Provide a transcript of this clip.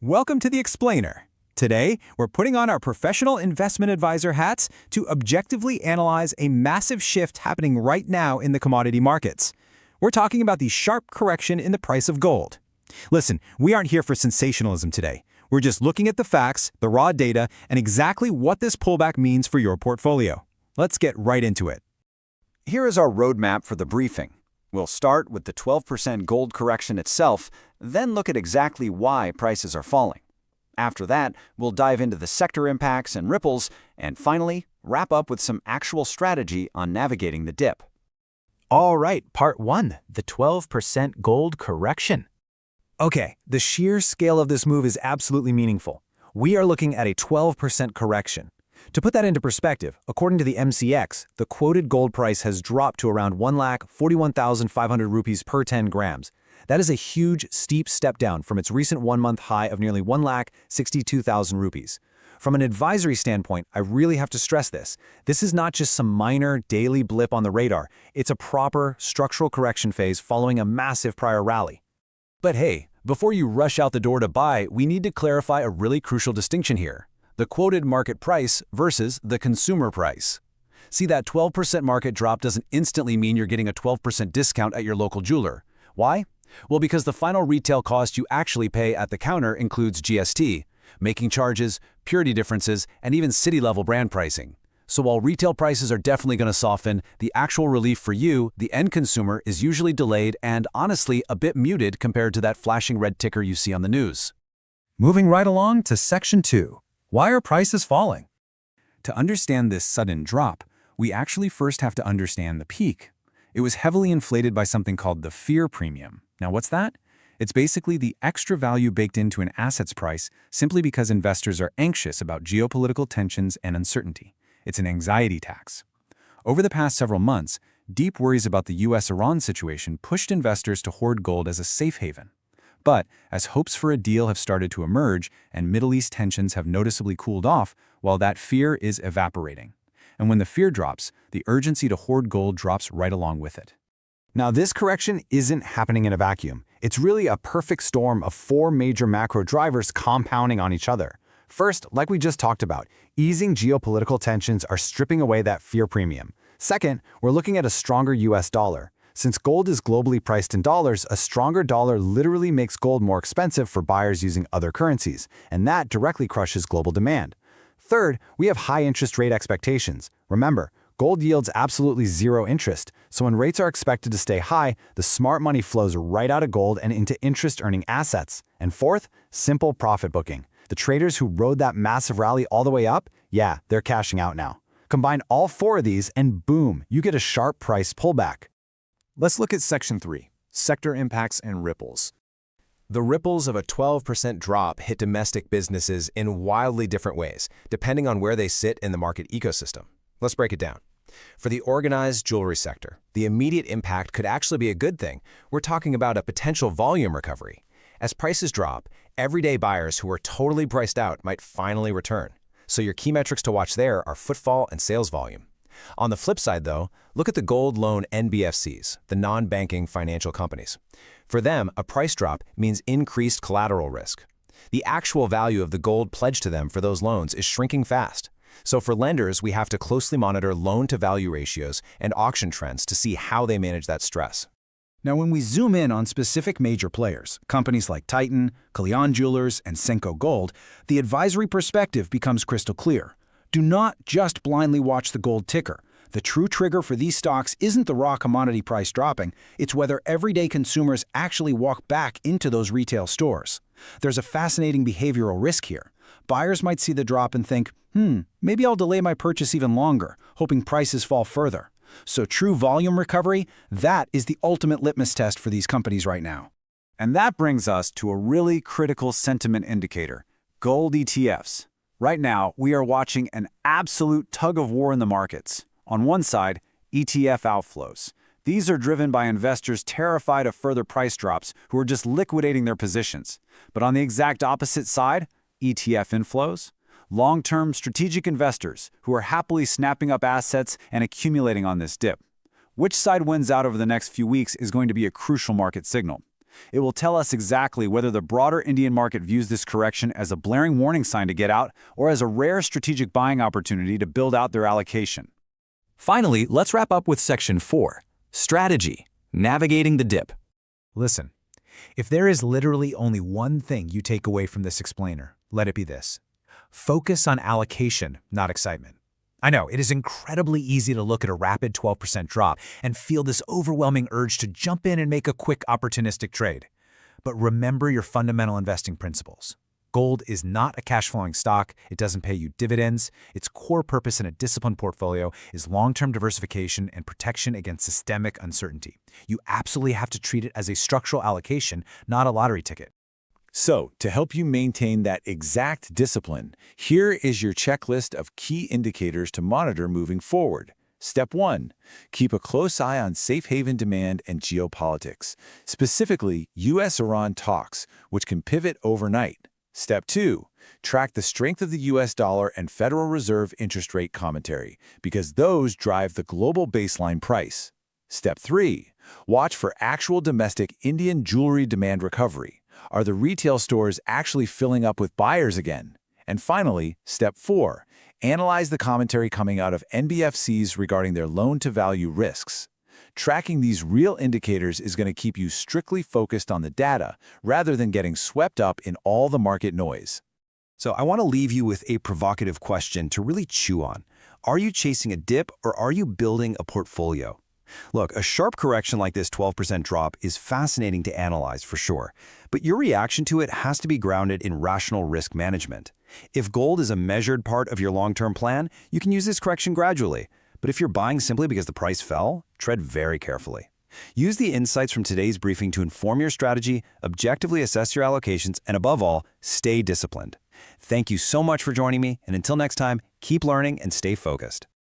Welcome to The Explainer. Today, we're putting on our professional investment advisor hats to objectively analyze a massive shift happening right now in the commodity markets. We're talking about the sharp correction in the price of gold. Listen, we aren't here for sensationalism today. We're just looking at the facts, the raw data, and exactly what this pullback means for your portfolio. Let's get right into it. Here is our roadmap for the briefing. We'll start with the 12% gold correction itself, then look at exactly why prices are falling. After that, we'll dive into the sector impacts and ripples, and finally, wrap up with some actual strategy on navigating the dip. All right, part 1, the 12% gold correction. Okay, the sheer scale of this move is absolutely meaningful. We are looking at a 12% correction. To put that into perspective, according to the MCX, the quoted gold price has dropped to around 1,41,500 rupees per 10 grams. That is a huge, steep step down from its recent one-month high of nearly 1,62,000 rupees. From an advisory standpoint, I really have to stress this. This is not just some minor, daily blip on the radar. It's a proper, structural correction phase following a massive prior rally. But hey, before you rush out the door to buy, we need to clarify a really crucial distinction here. The quoted market price versus the consumer price. See, that 12% market drop doesn't instantly mean you're getting a 12% discount at your local jeweler. Why? Well, because the final retail cost you actually pay at the counter includes GST, making charges, purity differences, and even city-level brand pricing. So while retail prices are definitely going to soften, the actual relief for you, the end consumer, is usually delayed and, honestly, a bit muted compared to that flashing red ticker you see on the news. Moving right along to Section 2. Why are prices falling? To understand this sudden drop, we actually first have to understand the peak. It was heavily inflated by something called the fear premium. Now, what's that? It's basically the extra value baked into an asset's price simply because investors are anxious about geopolitical tensions and uncertainty. It's an anxiety tax. Over the past several months, deep worries about the US-Iran situation pushed investors to hoard gold as a safe haven. But as hopes for a deal have started to emerge and Middle East tensions have noticeably cooled off, well, that fear is evaporating. And when the fear drops, the urgency to hoard gold drops right along with it. Now, this correction isn't happening in a vacuum. It's really a perfect storm of 4 major macro drivers compounding on each other. First, like we just talked about, easing geopolitical tensions are stripping away that fear premium. Second, we're looking at a stronger US dollar. Since gold is globally priced in dollars, a stronger dollar literally makes gold more expensive for buyers using other currencies, and that directly crushes global demand. Third, we have high interest rate expectations. Remember, gold yields absolutely zero interest, so when rates are expected to stay high, the smart money flows right out of gold and into interest-earning assets. And fourth, simple profit booking. The traders who rode that massive rally all the way up, yeah, they're cashing out now. Combine all 4 of these and boom, you get a sharp price pullback. Let's look at Section 3, Sector Impacts and Ripples. The ripples of a 12% drop hit domestic businesses in wildly different ways, depending on where they sit in the market ecosystem. Let's break it down. For the organized jewelry sector, the immediate impact could actually be a good thing. We're talking about a potential volume recovery. As prices drop, everyday buyers who are totally priced out might finally return. So your key metrics to watch there are footfall and sales volume. On the flip side, though, look at the gold loan NBFCs, the non-banking financial companies. For them, a price drop means increased collateral risk. The actual value of the gold pledged to them for those loans is shrinking fast. So for lenders, we have to closely monitor loan-to-value ratios and auction trends to see how they manage that stress. Now, when we zoom in on specific major players, companies like Titan, Kalyan Jewelers, and Senko Gold, the advisory perspective becomes crystal clear. Do not just blindly watch the gold ticker. The true trigger for these stocks isn't the raw commodity price dropping, it's whether everyday consumers actually walk back into those retail stores. There's a fascinating behavioral risk here. Buyers might see the drop and think, maybe I'll delay my purchase even longer, hoping prices fall further. So true volume recovery, that is the ultimate litmus test for these companies right now. And that brings us to a really critical sentiment indicator, gold ETFs. Right now, we are watching an absolute tug-of-war in the markets. On one side, ETF outflows. These are driven by investors terrified of further price drops who are just liquidating their positions. But on the exact opposite side, ETF inflows. Long-term strategic investors who are happily snapping up assets and accumulating on this dip. Which side wins out over the next few weeks is going to be a crucial market signal. It will tell us exactly whether the broader Indian market views this correction as a blaring warning sign to get out or as a rare strategic buying opportunity to build out their allocation. Finally, let's wrap up with Section 4, Strategy, Navigating the Dip. Listen, if there is literally only one thing you take away from this explainer, let it be this. Focus on allocation, not excitement. I know, it is incredibly easy to look at a rapid 12% drop and feel this overwhelming urge to jump in and make a quick opportunistic trade. But remember your fundamental investing principles. Gold is not a cash-flowing stock. It doesn't pay you dividends. Its core purpose in a disciplined portfolio is long-term diversification and protection against systemic uncertainty. You absolutely have to treat it as a structural allocation, not a lottery ticket. So, to help you maintain that exact discipline, here is your checklist of key indicators to monitor moving forward. Step 1. Keep a close eye on safe haven demand and geopolitics, specifically U.S.-Iran talks, which can pivot overnight. Step 2. Track the strength of the U.S. dollar and Federal Reserve interest rate commentary, because those drive the global baseline price. Step 3. Watch for actual domestic Indian jewelry demand recovery. Are the retail stores actually filling up with buyers again? And finally, Step 4. Analyze the commentary coming out of NBFCs regarding their loan-to-value risks. Tracking these real indicators is going to keep you strictly focused on the data rather than getting swept up in all the market noise. So I want to leave you with a provocative question to really chew on. Are you chasing a dip or are you building a portfolio? Look, a sharp correction like this 12% drop is fascinating to analyze for sure, but your reaction to it has to be grounded in rational risk management. If gold is a measured part of your long-term plan, you can use this correction gradually. But if you're buying simply because the price fell, tread very carefully. Use the insights from today's briefing to inform your strategy, objectively assess your allocations, and above all, stay disciplined. Thank you so much for joining me, and until next time, keep learning and stay focused.